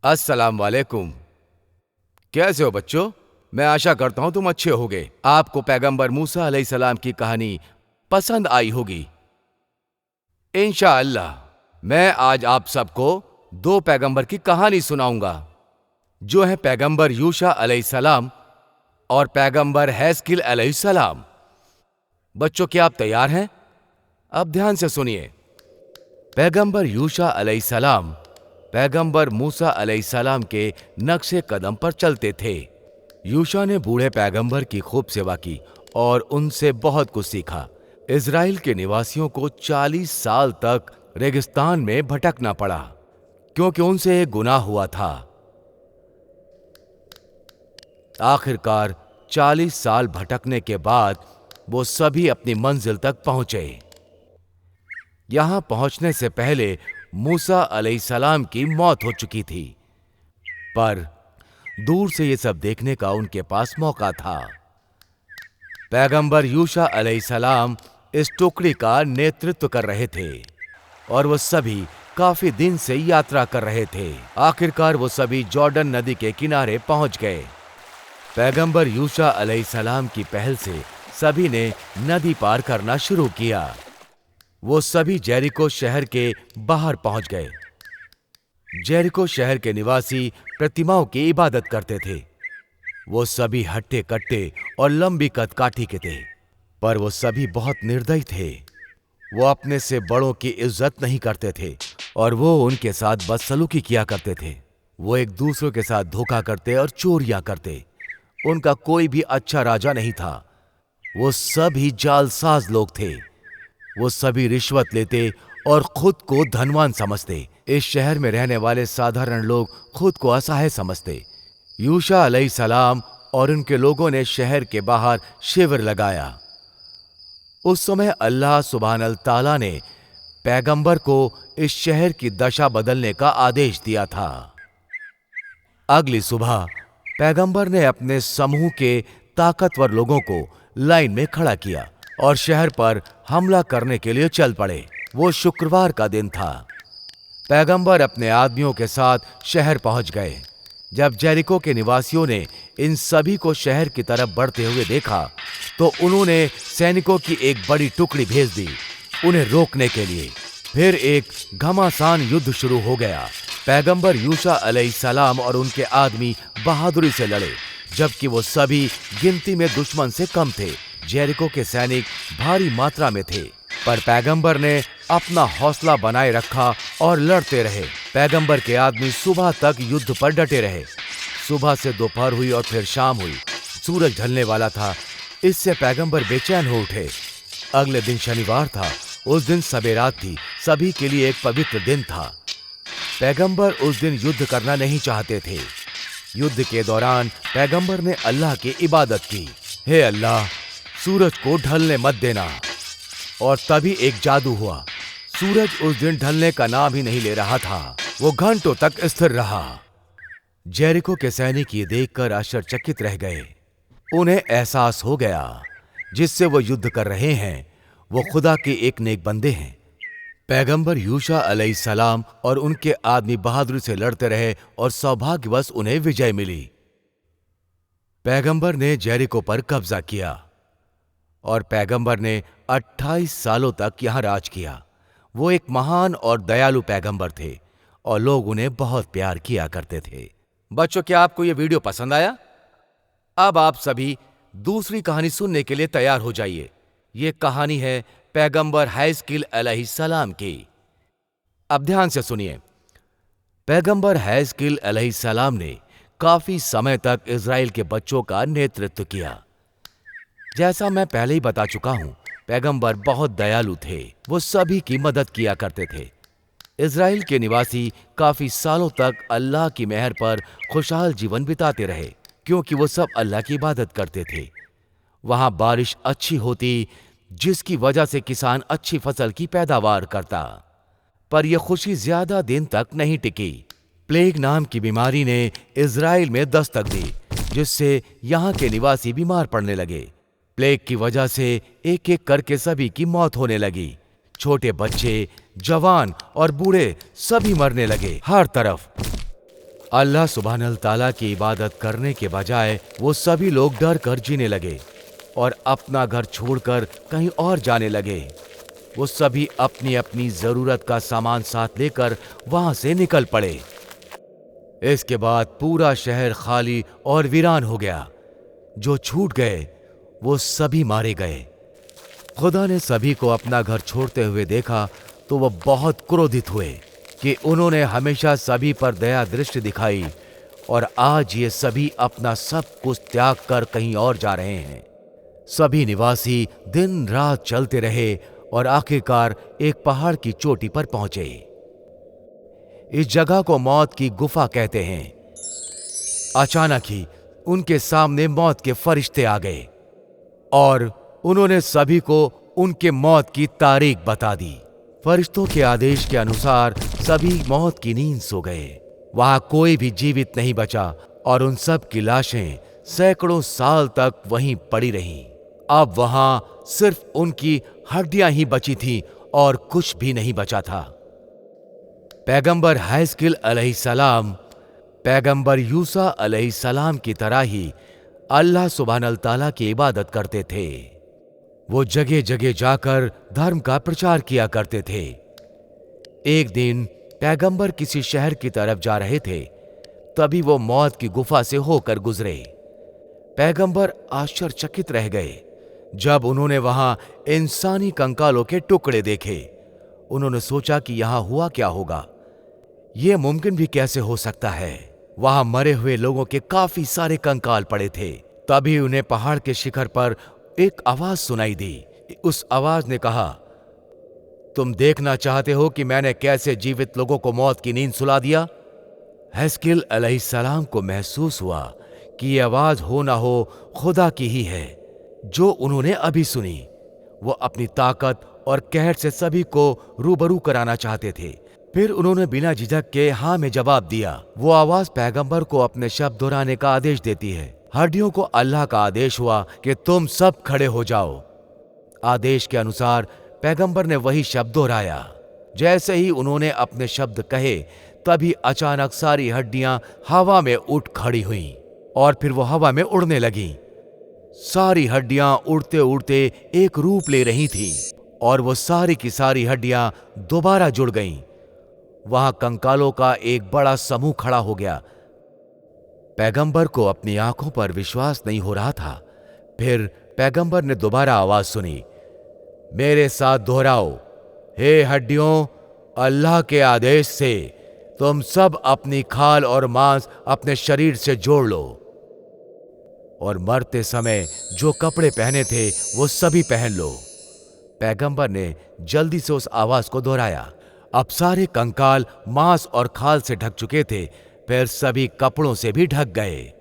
अस्सलाम वालेकुम। कैसे हो बच्चों? मैं आशा करता हूं तुम अच्छे होगे। आपको पैगंबर मूसा अलैहिस्सलाम की कहानी पसंद आई होगी। इंशाअल्लाह मैं आज आप सबको दो पैगंबर की कहानी सुनाऊंगा, जो है पैगंबर यूशा अलैहिस्सलाम और पैगंबर हैस्किल अलैहिस्सलाम। बच्चों, क्या आप तैयार हैं? अब ध्यान से सुनिए। पैगंबर यूशा अलैहिस्सलाम पैगंबर मूसा अलैहिस्सलाम के नक्शे कदम पर चलते थे। यूशा ने बूढ़े पैगंबर की खूब सेवा की और उनसे बहुत कुछ सीखा। इज़राइल के निवासियों को 40 साल तक रेगिस्तान में भटकना पड़ा, क्योंकि उनसे एक गुनाह हुआ था। आखिरकार 40 साल भटकने के बाद वो सभी अपनी मंजिल तक पहुंचे। यहां पहुंचने से पहले मूसा अलैहिस्सलाम की मौत हो चुकी थी, पर दूर से ये सब देखने का उनके पास मौका था। पैगंबर यूशा अलैहिस्सलाम इस टुकड़ी का नेतृत्व कर रहे थे और वो सभी काफी दिन से यात्रा कर रहे थे। आखिरकार वो सभी जॉर्डन नदी के किनारे पहुंच गए। पैगंबर यूशा अलैहिस्सलाम की पहल से सभी ने नदी पार करना शुरू किया। वो सभी जेरिको शहर के बाहर पहुंच गए। जेरिको शहर के निवासी प्रतिमाओं की इबादत करते थे। वो सभी हट्टे कट्टे और लंबी कदकाठी के थे, पर वो सभी बहुत निर्दयी थे। वो अपने से बड़ों की इज्जत नहीं करते थे और वो उनके साथ बदसलूकी किया करते थे। वो एक दूसरों के साथ धोखा करते और चोरियां करते। उनका कोई भी अच्छा राजा नहीं था। वो सभी जालसाज लोग थे। वो सभी रिश्वत लेते और खुद को धनवान समझते। इस शहर में रहने वाले साधारण लोग खुद को असहाय समझते। यूशा अलैहिस्सलाम और उनके लोगों ने शहर के बाहर शिविर लगाया। उस समय अल्लाह सुब्हानल ताला ने पैगंबर को इस शहर की दशा बदलने का आदेश दिया था। अगली सुबह पैगंबर ने अपने समूह के ताकतवर लोगों को लाइन में खड़ा किया और शहर पर हमला करने के लिए चल पड़े। वो शुक्रवार का दिन था। पैगंबर अपने आदमियों के साथ शहर पहुंच गए। जब जेरिको के निवासियों ने इन सभी को शहर की तरफ बढ़ते हुए देखा, तो उन्होंने सैनिकों की एक बड़ी टुकड़ी भेज दी उन्हें रोकने के लिए। फिर एक घमासान युद्ध शुरू हो गया। पैगंबर यूशा अलैहिस्सलाम और उनके आदमी बहादुरी से लड़े, जबकि वो सभी गिनती में दुश्मन से कम थे। जेरिको के सैनिक भारी मात्रा में थे, पर पैगंबर ने अपना हौसला बनाए रखा और लड़ते रहे। पैगंबर के आदमी सुबह तक युद्ध पर डटे रहे। सुबह से दोपहर हुई और फिर शाम हुई। सूरज ढलने वाला था। इससे पैगंबर बेचैन हो उठे। अगले दिन शनिवार था। उस दिन सबेरात थी। सभी के लिए एक पवित्र दिन था। पैगंबर उस दिन युद्ध करना नहीं चाहते थे। युद्ध के दौरान पैगंबर ने अल्लाह की इबादत की। हे अल्लाह, सूरज को ढलने मत देना। और तभी एक जादू हुआ। सूरज उस दिन ढलने का नाम ही नहीं ले रहा था। वो घंटों तक स्थिर रहा। जेरिको के सैनिक ये देखकर आश्चर्यचकित रह गए। उन्हें एहसास हो गया जिससे वो युद्ध कर रहे हैं, वो खुदा के एक नेक बंदे हैं। पैगंबर यूशा अलैहिस्सलाम और उनके आदमी बहादुरी से लड़ते रहे और सौभाग्यवश उन्हें विजय मिली। पैगंबर ने जेरिको पर कब्जा किया और पैगंबर ने 28 सालों तक यहां राज किया। वो एक महान और दयालु पैगंबर थे और लोग उन्हें बहुत प्यार किया करते थे। बच्चों, क्या आपको यह वीडियो पसंद आया? अब आप सभी दूसरी कहानी सुनने के लिए तैयार हो जाइए। यह कहानी है पैगंबर हैस्किल अलैहिस्सलाम की। अब ध्यान से सुनिए। पैगंबर हैस्किल अलैहिस्सलाम ने काफी समय तक इज़राइल के बच्चों का नेतृत्व किया। जैसा मैं पहले ही बता चुका हूं, पैगंबर बहुत दयालु थे। वो सभी की मदद किया करते थे। इज़राइल के निवासी काफी सालों तक अल्लाह की मेहर पर खुशहाल जीवन बिताते रहे, क्योंकि वो सब अल्लाह की इबादत करते थे। वहां बारिश अच्छी होती, जिसकी वजह से किसान अच्छी फसल की पैदावार करता। पर यह खुशी ज्यादा दिन तक नहीं टिकी। प्लेग नाम की बीमारी ने इज़राइल में दस्तक दी, जिससे यहाँ के निवासी बीमार पड़ने लगे। प्लेग की वजह से एक एक करके सभी की मौत होने लगी। छोटे बच्चे, जवान और बूढ़े सभी मरने लगे। हर तरफ अल्लाह सुब्हानल ताला की इबादत करने के बजाय वो सभी लोग डर कर जीने लगे और अपना घर छोड़कर कहीं और जाने लगे। वो सभी अपनी अपनी जरूरत का सामान साथ लेकर वहां से निकल पड़े। इसके बाद पूरा शहर खाली और वीरान हो गया। जो छूट गए वो सभी मारे गए। खुदा ने सभी को अपना घर छोड़ते हुए देखा तो वह बहुत क्रोधित हुए कि उन्होंने हमेशा सभी पर दया दृष्टि दिखाई और आज ये सभी अपना सब कुछ त्याग कर कहीं और जा रहे हैं। सभी निवासी दिन रात चलते रहे और आखिरकार एक पहाड़ की चोटी पर पहुंचे। इस जगह को मौत की गुफा कहते हैं। अचानक ही उनके सामने मौत के फरिश्ते आ गए और उन्होंने सभी को उनके मौत की तारीख बता दी। फरिश्तों के आदेश के अनुसार सभी मौत की नींद सो गए। वहां कोई भी जीवित नहीं बचा और उन सब की लाशें सैकड़ों साल तक वहीं पड़ी रहीं। अब वहां सिर्फ उनकी हड्डियां ही बची थीं और कुछ भी नहीं बचा था। पैगंबर हैस्किल अलैहिस्सलाम पैगंबर यूसा अलैहिस्सलाम की तरह ही अल्लाह सुब्हानल ताला की इबादत करते थे। वो जगह जगह जाकर धर्म का प्रचार किया करते थे। एक दिन पैगंबर किसी शहर की तरफ जा रहे थे, तभी वो मौत की गुफा से होकर गुजरे। पैगंबर आश्चर्यचकित रह गए जब उन्होंने वहां इंसानी कंकालों के टुकड़े देखे। उन्होंने सोचा कि यहां हुआ क्या होगा, यह मुमकिन भी कैसे हो सकता है। वहां मरे हुए लोगों के काफी सारे कंकाल पड़े थे। तभी उन्हें पहाड़ के शिखर पर एक आवाज सुनाई दी। उस आवाज ने कहा, तुम देखना चाहते हो कि मैंने कैसे जीवित लोगों को मौत की नींद सुला दिया? हैस्किल अलैहिस्सलाम को महसूस हुआ कि यह आवाज हो ना हो खुदा की ही है जो उन्होंने अभी सुनी। वो अपनी ताकत और कहर से सभी को रूबरू कराना चाहते थे। फिर उन्होंने बिना झिझक के हाँ में जवाब दिया। वो आवाज पैगंबर को अपने शब्द दोहराने का आदेश देती है। हड्डियों को अल्लाह का आदेश हुआ कि तुम सब खड़े हो जाओ। आदेश के अनुसार पैगंबर ने वही शब्द दोहराया। जैसे ही उन्होंने अपने शब्द कहे, तभी अचानक सारी हड्डियां हवा में उठ खड़ी हुईं और फिर वो हवा में उड़ने लगीं। सारी हड्डियां उड़ते उड़ते एक रूप ले रही थीं और वो सारी की सारी हड्डियां दोबारा जुड़ गईं। वहां कंकालों का एक बड़ा समूह खड़ा हो गया। पैगंबर को अपनी आंखों पर विश्वास नहीं हो रहा था। फिर पैगंबर ने दोबारा आवाज सुनी, मेरे साथ दोहराओ, हे हड्डियों, अल्लाह के आदेश से तुम सब अपनी खाल और मांस अपने शरीर से जोड़ लो और मरते समय जो कपड़े पहने थे वो सभी पहन लो। पैगंबर ने जल्दी से उस आवाज को दोहराया। अब सारे कंकाल मांस और खाल से ढक चुके थे, फिर सभी कपड़ों से भी ढक गए।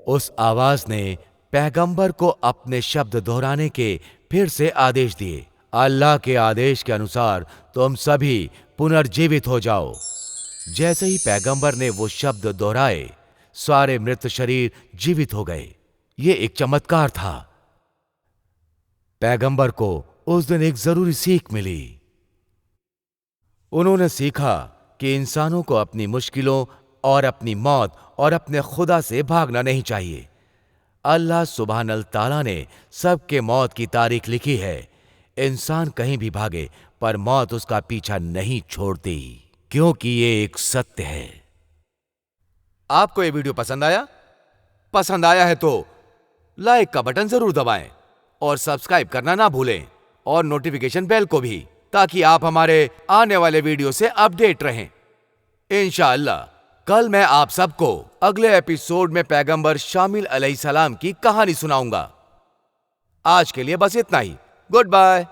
उस आवाज ने पैगंबर को अपने शब्द दोहराने के फिर से आदेश दिए। अल्लाह के आदेश के अनुसार तुम सभी पुनर्जीवित हो जाओ। जैसे ही पैगंबर ने वो शब्द दोहराए, सारे मृत शरीर जीवित हो गए। ये एक चमत्कार था। पैगंबर को उस दिन एक जरूरी सीख मिली। उन्होंने सीखा कि इंसानों को अपनी मुश्किलों और अपनी मौत और अपने खुदा से भागना नहीं चाहिए। अल्लाह सुब्हानल ताला ने सबके मौत की तारीख लिखी है। इंसान कहीं भी भागे पर मौत उसका पीछा नहीं छोड़ती, क्योंकि ये एक सत्य है। आपको ये वीडियो पसंद आया? पसंद आया है तो लाइक का बटन जरूर दबाएं और सब्सक्राइब करना ना भूलें और नोटिफिकेशन बेल को भी, ताकि आप हमारे आने वाले वीडियो से अपडेट रहें। इंशाअल्लाह कल मैं आप सबको अगले एपिसोड में पैगंबर शामिल अलैहिस्सलाम की कहानी सुनाऊंगा। आज के लिए बस इतना ही। Good bye.